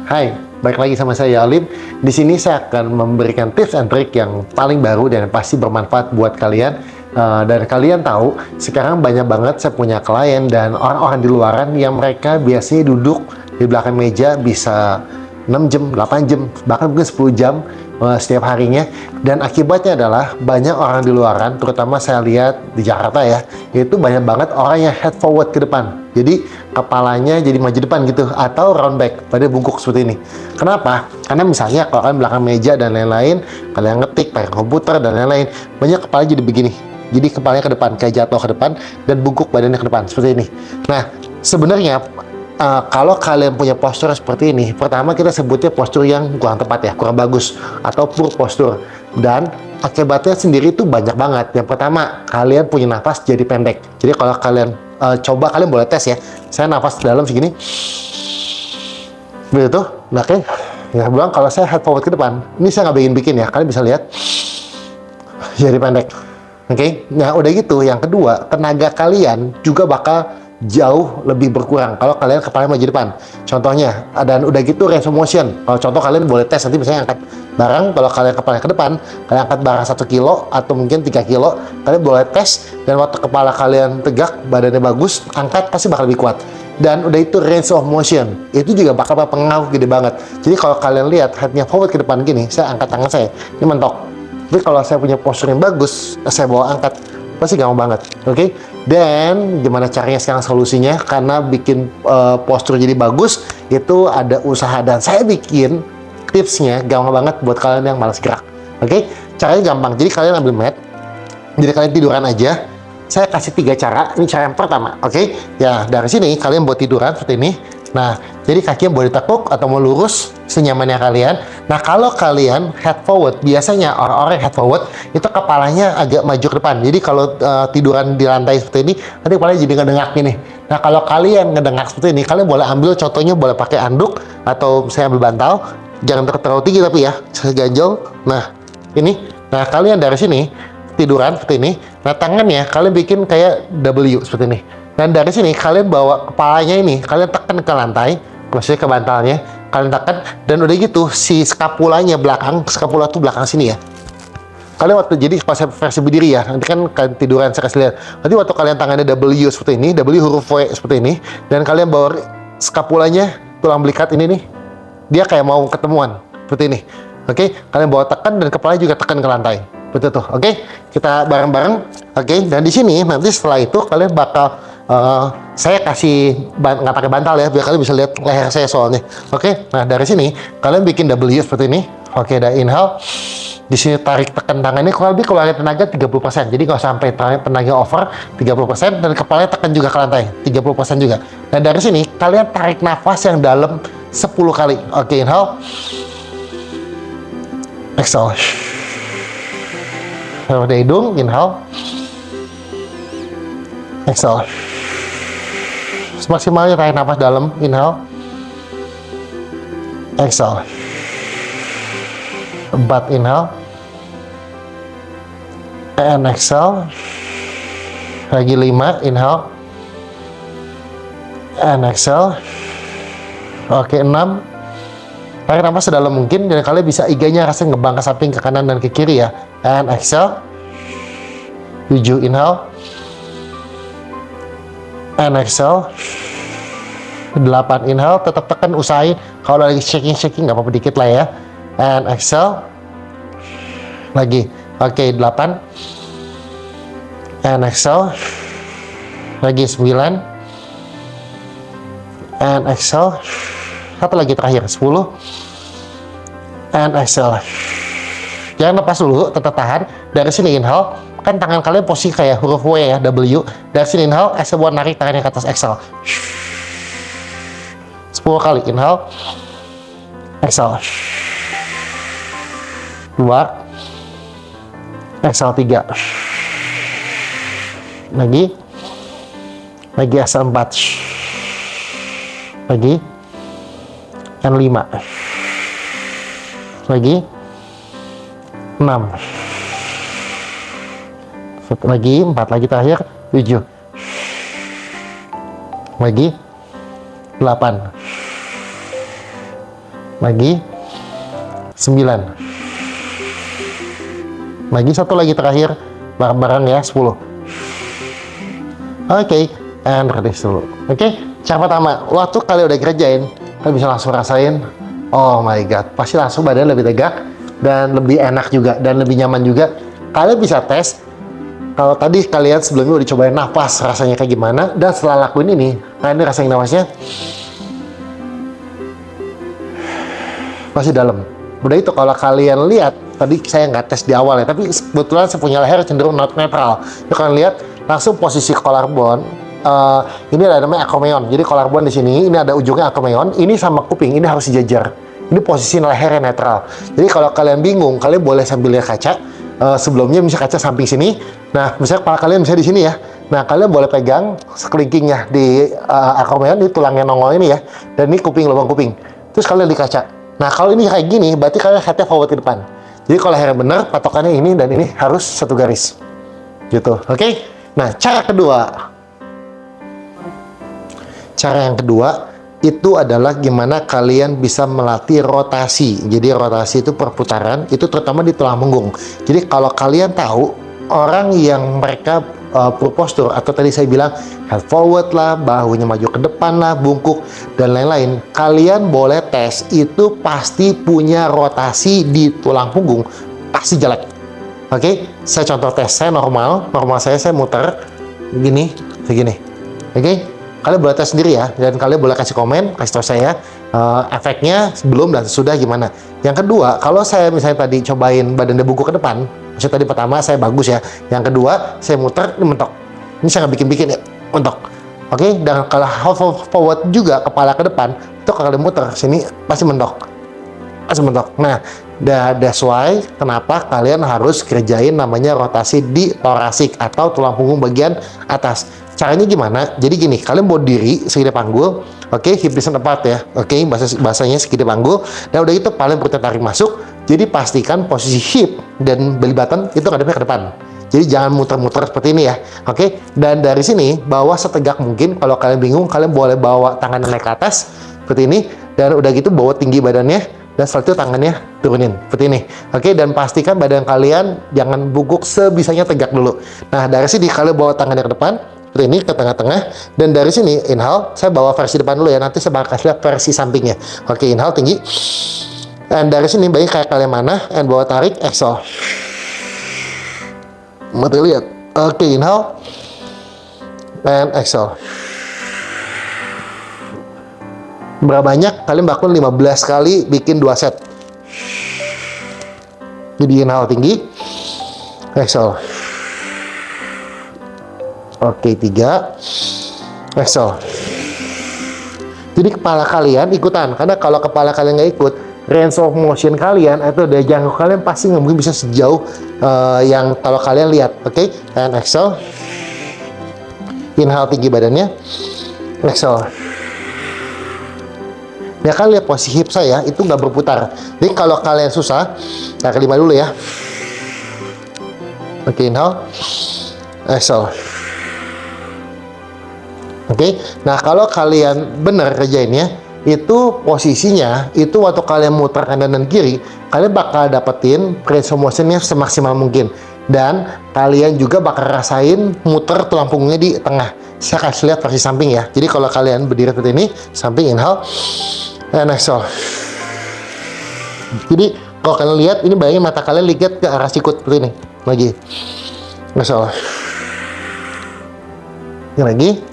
Hai, balik lagi sama saya Alim. Di sini saya akan memberikan tips and trick yang paling baru dan pasti bermanfaat buat kalian. Dan kalian tahu, sekarang banyak banget saya punya klien dan orang-orang di luaran yang mereka biasanya duduk di belakang meja bisa 6 jam, 8 jam, bahkan mungkin 10 jam setiap harinya. Dan akibatnya adalah banyak orang di luaran, terutama saya lihat di Jakarta ya, itu banyak banget orang yang head forward ke depan. Jadi kepalanya jadi maju depan gitu, atau round back, pada bungkuk seperti ini. Kenapa? Karena misalnya kalau kalian belakang meja dan lain-lain, kalian ngetik pakai komputer dan lain-lain, banyak kepala jadi begini. Jadi kepalanya ke depan, kayak jatuh ke depan, dan bungkuk badannya ke depan, seperti ini. Nah, sebenarnya kalau kalian punya postur seperti ini, pertama kita sebutnya postur yang kurang tepat ya, kurang bagus, atau poor postur. Dan akibatnya sendiri itu banyak banget. Yang pertama, kalian punya nafas jadi pendek. Jadi kalau kalian coba, kalian boleh tes ya. Saya nafas dalam segini, begitu. Nah, oke. Ya, bilang kalau saya head forward ke depan, ini saya nggak bikin ya. Kalian bisa lihat, jadi pendek. Oke. Nah, udah gitu. Yang kedua, tenaga kalian juga bakal jauh lebih berkurang kalau kalian kepala maju depan. Contohnya, dan udah gitu range of motion. Kalau contoh kalian boleh tes nanti misalnya angkat barang, kalau kalian kepala ke depan, kalian angkat barang 1 kilo atau mungkin 3 kilo, kalian boleh tes dan waktu kepala kalian tegak, badannya bagus, angkat pasti bakal lebih kuat. Dan udah itu range of motion, itu juga bakal berpengaruh gede banget. Jadi kalau kalian lihat headnya forward ke depan gini, saya angkat tangan saya, ini mentok. Tapi kalau saya punya postur yang bagus, saya bawa angkat, pasti gampang banget, oke? Dan gimana caranya sekarang solusinya? Karena bikin postur jadi bagus, itu ada usaha dan saya bikin tipsnya gampang banget buat kalian yang malas gerak, oke? Caranya gampang, jadi kalian ambil mat, jadi kalian tiduran aja. Saya kasih 3 cara, ini cara yang pertama, oke? Ya, dari sini kalian buat tiduran seperti ini. Nah, jadi kakinya boleh ditekuk atau mau lurus, senyamannya kalian. Nah, kalau kalian head forward, biasanya orang-orang head forward itu kepalanya agak maju ke depan. Jadi kalau tiduran di lantai seperti ini, nanti kepalanya jadi ngedengak gini. Nah, kalau kalian ngedengak seperti ini, kalian boleh ambil contohnya, boleh pakai anduk atau saya ambil bantal. Jangan terlalu tinggi tapi ya, ganjel. Nah, ini. Nah, kalian dari sini tiduran seperti ini. Nah, tangannya kalian bikin kayak W seperti ini. Dan dari sini kalian bawa kepalanya ini, kalian tekan ke lantai, maksudnya ke bantalnya, kalian tekan, dan udah gitu si skapulanya belakang, skapula tuh belakang sini ya. Kalian waktu, jadi pas versi berdiri ya, nanti kan kalian tiduran saya kasih lihat. Nanti waktu kalian tangannya W seperti ini, W huruf W seperti ini, dan kalian bawa skapulanya, tulang belikat ini nih, dia kayak mau ketemuan seperti ini. Oke, kalian bawa tekan dan kepalanya juga tekan ke lantai. Betul tuh, oke? Kita bareng-bareng, oke? Dan di sini nanti setelah itu kalian bakal saya kasih nggak pakai bantal ya, biar kalian bisa lihat leher saya soalnya, oke? Nah, dari sini kalian bikin W seperti ini, oke? Dan inhale, di sini tarik tekan tangannya, kurang lebih keluarin tenaga 30%, jadi nggak sampai tenaga over 30%, dan kepalanya tekan juga ke lantai 30% juga. Dan dari sini kalian tarik nafas yang dalam 10 kali, oke? Inhale, exhale. Dari hidung, inhale, exhale. Semaksimalnya tarik nafas dalam, inhale, exhale. 4 inhale, and exhale. Lagi 5 inhale, and exhale. Oke, 6. Tarik nafas sedalam mungkin, dan kalian bisa iganya rasanya ngebang ke samping, ke kanan dan ke kiri ya. And exhale. 7 inhale, and exhale. 8 inhale, tetap tekan, usahain kalau lagi shaking nggak apa-apa dikit lah ya. And exhale. Lagi, oke, 8. And exhale. Lagi 9. And exhale. Satu lagi terakhir, 10. And exhale. Jangan lepas dulu, tetap tahan. Dari sini inhale, kan tangan kalian posisi kayak huruf W ya, W. Dari sini inhale, exhale buat narik tangannya ke atas, exhale. 10 kali, inhale, exhale. 2, exhale 3. Lagi, exhale 4. Lagi, and 5. Lagi, 6. Lagi 4 lagi terakhir, 7. Lagi 8. Lagi 9. Lagi satu lagi terakhir, bareng-bareng ya, 10. Oke, and release dulu. Oke, cara pertama, waktu kalian udah kerjain, kalian bisa langsung rasain, oh my god, pasti langsung badan lebih tegak, dan lebih enak juga, dan lebih nyaman juga. Kalian bisa tes, kalau tadi kalian sebelumnya udah cobain nafas, rasanya kayak gimana, dan setelah lakuin ini, kalian rasain nafasnya, masih dalam. Udah itu kalau kalian lihat, tadi saya nggak tes di awal ya, tapi kebetulan saya punya leher cenderung netral. Jadi kalian lihat langsung posisi collarbone, ini ada namanya acromion. Jadi collarbone di sini, ini ada ujungnya acromion, ini sama kuping, ini harus sejajar. Ini posisi lehernya netral. Jadi kalau kalian bingung, kalian boleh sambil lihat kaca. Sebelumnya misalnya kaca samping sini. Nah, misalnya kepala kalian misalnya di sini ya. Nah, kalian boleh pegang sekelingkingnya di acromion, ini tulangnya nongol ini ya. Dan ini kuping, lubang kuping. Terus kalian di kaca. Nah, kalau ini kayak gini, berarti kalian headnya forward ke depan. Jadi kalau lehernya benar, patokannya ini dan ini harus satu garis. Gitu, oke? Nah, cara yang kedua, itu adalah gimana kalian bisa melatih rotasi. Jadi rotasi itu perputaran, itu terutama di tulang punggung. Jadi kalau kalian tahu, orang yang mereka poor posture, atau tadi saya bilang head forward lah, bahunya maju ke depan lah, bungkuk, dan lain-lain, kalian boleh tes, itu pasti punya rotasi di tulang punggung, pasti jelek. Oke, saya contoh tes, saya normal saya muter, begini, segini. Oke, kalian boleh tes sendiri ya, dan kalian boleh kasih komen, kasih tahu saya efeknya sebelum dan sesudah gimana. Yang kedua, kalau saya misalnya tadi cobain badan bungkuk ke depan, maksudnya tadi pertama saya bagus ya, yang kedua saya muter, ini mentok. Ini saya nggak bikin-bikin ya, mentok. Oke, dan kalau half forward juga, kepala ke depan, itu kalau kalian muter sini pasti mentok. Nah, that's why kenapa kalian harus kerjain namanya rotasi di thoracic atau tulang punggung bagian atas. Caranya gimana? Jadi gini, kalian berdiri segede panggul, oke, hip distance apart ya, oke, bahasanya segede panggul, dan udah itu paling perutnya tarik masuk. Jadi pastikan posisi hip dan belly button itu ngadepnya ke depan. Jadi jangan muter-muter seperti ini ya, oke. Dan dari sini bawa setegak mungkin. Kalau kalian bingung, kalian boleh bawa tangannya naik ke atas seperti ini, dan udah gitu bawa tinggi badannya. Dan setelah itu tangannya turunin seperti ini, oke. Dan pastikan badan kalian jangan bungkuk, sebisanya tegak dulu. Nah, dari sini kalian bawa tangannya ke depan seperti ini, ke tengah-tengah, dan dari sini inhale, saya bawa versi depan dulu ya, nanti saya bakal kasih lihat versi sampingnya. Oke, inhale tinggi, dan dari sini baik kayak kalian mana, and bawa tarik, exhale. Mati lihat, oke, inhale, and exhale. Berapa banyak? Kalian bakal 15 kali bikin 2 set. Jadi inhale tinggi, exhale. Oke, 3, exhale. Jadi kepala kalian ikutan, karena kalau kepala kalian nggak ikut, range of motion kalian atau daya jangkau kalian pasti nggak mungkin bisa sejauh yang kalau kalian lihat. Oke, and exhale. Inhale tinggi badannya, exhale. Ya, kalian lihat posisi hip saya itu nggak berputar. Jadi kalau kalian susah, kita kelima dulu ya. Oke, inhale, exhale. Oke, nah kalau kalian benar kerjainnya, itu posisinya, itu waktu kalian muter kanan dan kiri, kalian bakal dapetin range of motion-nya semaksimal mungkin. Dan kalian juga bakal rasain muter tulang punggungnya di tengah. Saya kasih lihat versi samping ya. Jadi kalau kalian berdiri seperti ini, samping inhale, and exhale. Jadi kalau kalian lihat, ini bayangin mata kalian lihat ke arah sikut seperti ini. Lagi, exhale. Ini lagi.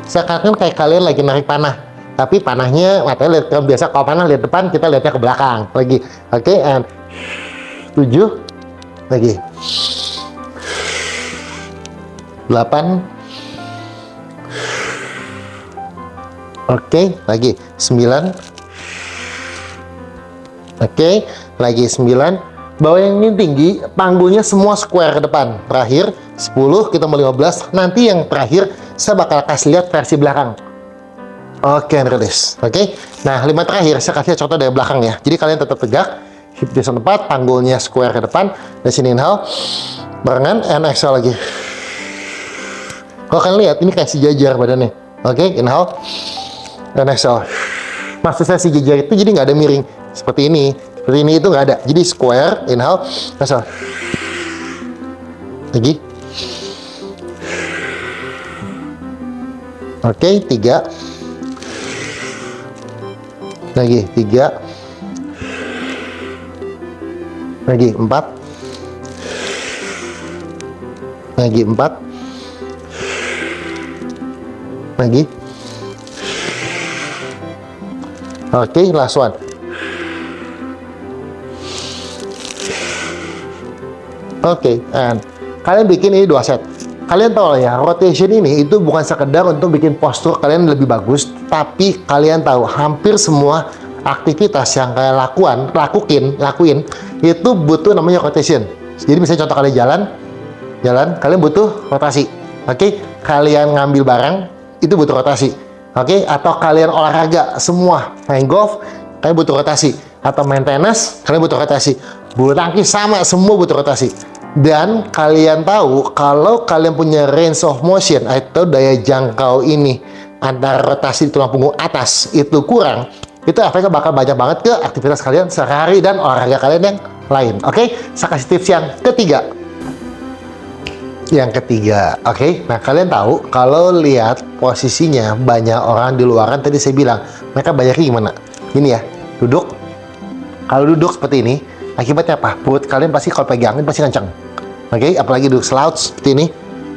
Seakan-akan kayak kalian lagi narik panah, tapi panahnya matanya lihat ke biasa. Kalau panah lihat depan, kita lihatnya ke belakang. Lagi, oke, and 7, lagi 8, oke, lagi 9, oke, lagi 9. Bawa yang ini tinggi, panggulnya semua square ke depan. Terakhir 10, kita mau 15. Nanti yang terakhir saya bakal kasih lihat versi belakang. Oke, release. Oke, nah 5 terakhir saya kasih contoh dari belakang ya. Jadi kalian tetap tegak, hip di tempat, panggulnya square ke depan. Dari sini inhale, barengan, and exhale lagi. Kalau kalian lihat, ini kayak sejajar badannya. Oke, inhale, and exhale. Maksudnya si jejak itu jadi nggak ada miring seperti ini itu nggak ada, jadi square. Inhale, exhale. Lagi. Oke, 3. Lagi 3. Lagi 4. Lagi 4. Lagi. Oke, last one. Oke, and kalian bikin ini 2 set. Kalian tahu lah ya, rotation ini itu bukan sekedar untuk bikin postur kalian lebih bagus, tapi kalian tahu hampir semua aktivitas yang kalian lakuin itu butuh namanya rotation. Jadi misalnya contoh kalian jalan, kalian butuh rotasi. Oke, kalian ngambil barang itu butuh rotasi. Oke, atau kalian olahraga semua, main golf, kalian butuh rotasi. Atau main tenis, kalian butuh rotasi. Bulu tangkis sama, semua butuh rotasi. Dan kalian tahu kalau kalian punya range of motion atau daya jangkau ini antara rotasi di tulang punggung atas itu kurang, itu efeknya bakal banyak banget ke aktivitas kalian sehari dan olahraga kalian yang lain. Oke, saya kasih tips yang ketiga. Oke. Nah, kalian tahu kalau lihat posisinya banyak orang di luaran, tadi saya bilang mereka banyaknya gimana? Ini ya, duduk. Kalau duduk seperti ini, akibatnya apa? Perut kalian pasti kalau pegangin pasti kencang. Oke, apalagi duduk slouch seperti ini,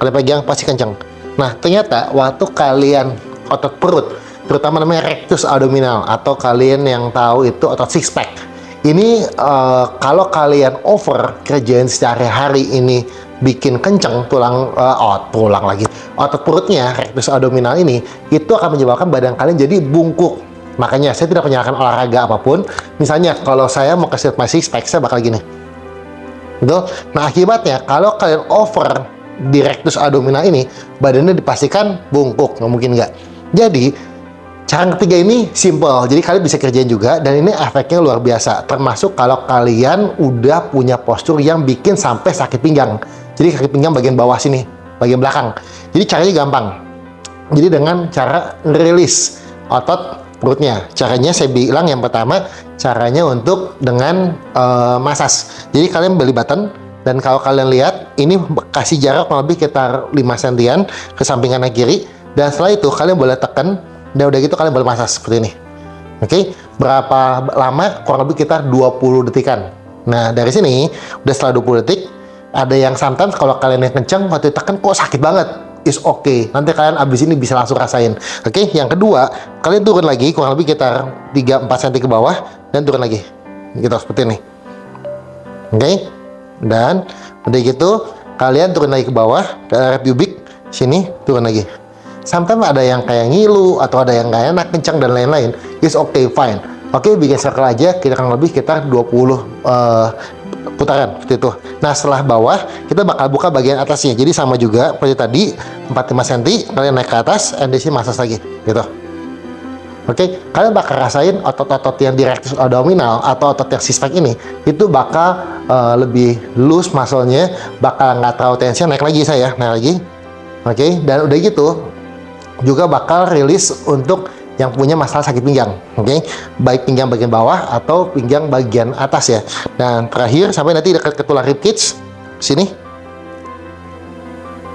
kalian pegang pasti kencang. Nah, ternyata waktu kalian otot perut, terutama namanya rectus abdominal, atau kalian yang tahu itu otot six pack. Ini kalau kalian over kerjaan sehari-hari ini bikin kenceng otot perutnya, rectus abdominal ini, itu akan menyebabkan badan kalian jadi bungkuk. Makanya saya tidak menyalahkan olahraga apapun. Misalnya kalau saya mau kasih my six pack, saya bakal gini. Betul? Nah, akibatnya kalau kalian over di rectus abdominal ini, badannya dipastikan bungkuk, nggak mungkin nggak. Jadi cara ketiga ini simple, jadi kalian bisa kerjain juga, dan ini efeknya luar biasa. Termasuk kalau kalian udah punya postur yang bikin sampai sakit pinggang. Jadi sakit pinggang bagian bawah sini, bagian belakang. Jadi caranya gampang. Jadi dengan cara rilis otot perutnya. Caranya saya bilang yang pertama, caranya untuk dengan massage. Jadi kalian beli button, dan kalau kalian lihat ini kasih jarak kurang lebih sekitar 5 sentian ke samping kanan kiri, dan setelah itu kalian boleh tekan, dan udah gitu kalian boleh massage seperti ini. Oke, berapa lama? Kurang lebih sekitar 20 detikan. Nah, dari sini udah setelah 20 detik, ada yang sometimes kalau kalian yang kenceng waktu tekan kok sakit banget. Is okay. Nanti kalian abis ini bisa langsung rasain. Oke, yang kedua, kalian turun lagi kurang lebih sekitar 3-4 cm ke bawah dan turun lagi. Gitu seperti ini. Oke. Dan udah gitu, kalian turun lagi ke bawah ke area pubic sini, turun lagi. Sometimes ada yang kayak ngilu atau ada yang kayak enak kencang dan lain-lain. Is okay, fine. Oke, bikin circle aja, kita kurang lebih sekitar 20 putaran seperti itu. Nah, setelah bawah kita bakal buka bagian atasnya. Jadi sama juga seperti tadi, 45 cm kalian naik ke atas, and di sini massage lagi gitu. Oke, kalian bakal rasain otot-otot yang di rectus abdominal atau otot yang six pack ini itu bakal lebih loose muscle-nya, bakal nggak terlalu tensi. Naik lagi saya, naik lagi. Oke, dan udah gitu juga bakal rilis untuk yang punya masalah sakit pinggang. Oke, baik pinggang bagian bawah atau pinggang bagian atas ya. Dan terakhir sampai nanti dekat ke tulang ribcage sini,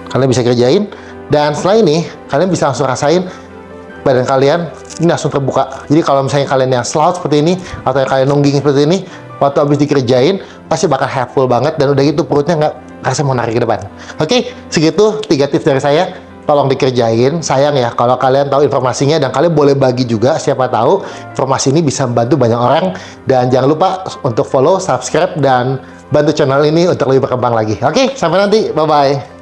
kalian bisa kerjain. Dan setelah ini kalian bisa langsung rasain badan kalian ini langsung terbuka. Jadi kalau misalnya kalian yang slouch seperti ini atau yang kalian nungging seperti ini, waktu habis dikerjain pasti bakal helpful banget, dan udah gitu perutnya nggak rasa mau narik ke depan. Oke, segitu 3 tips dari saya. Tolong dikerjain. Sayang ya kalau kalian tahu informasinya, dan kalian boleh bagi juga, siapa tahu informasi ini bisa membantu banyak orang. Dan jangan lupa untuk follow, subscribe, dan bantu channel ini untuk lebih berkembang lagi. Oke, sampai nanti, bye bye.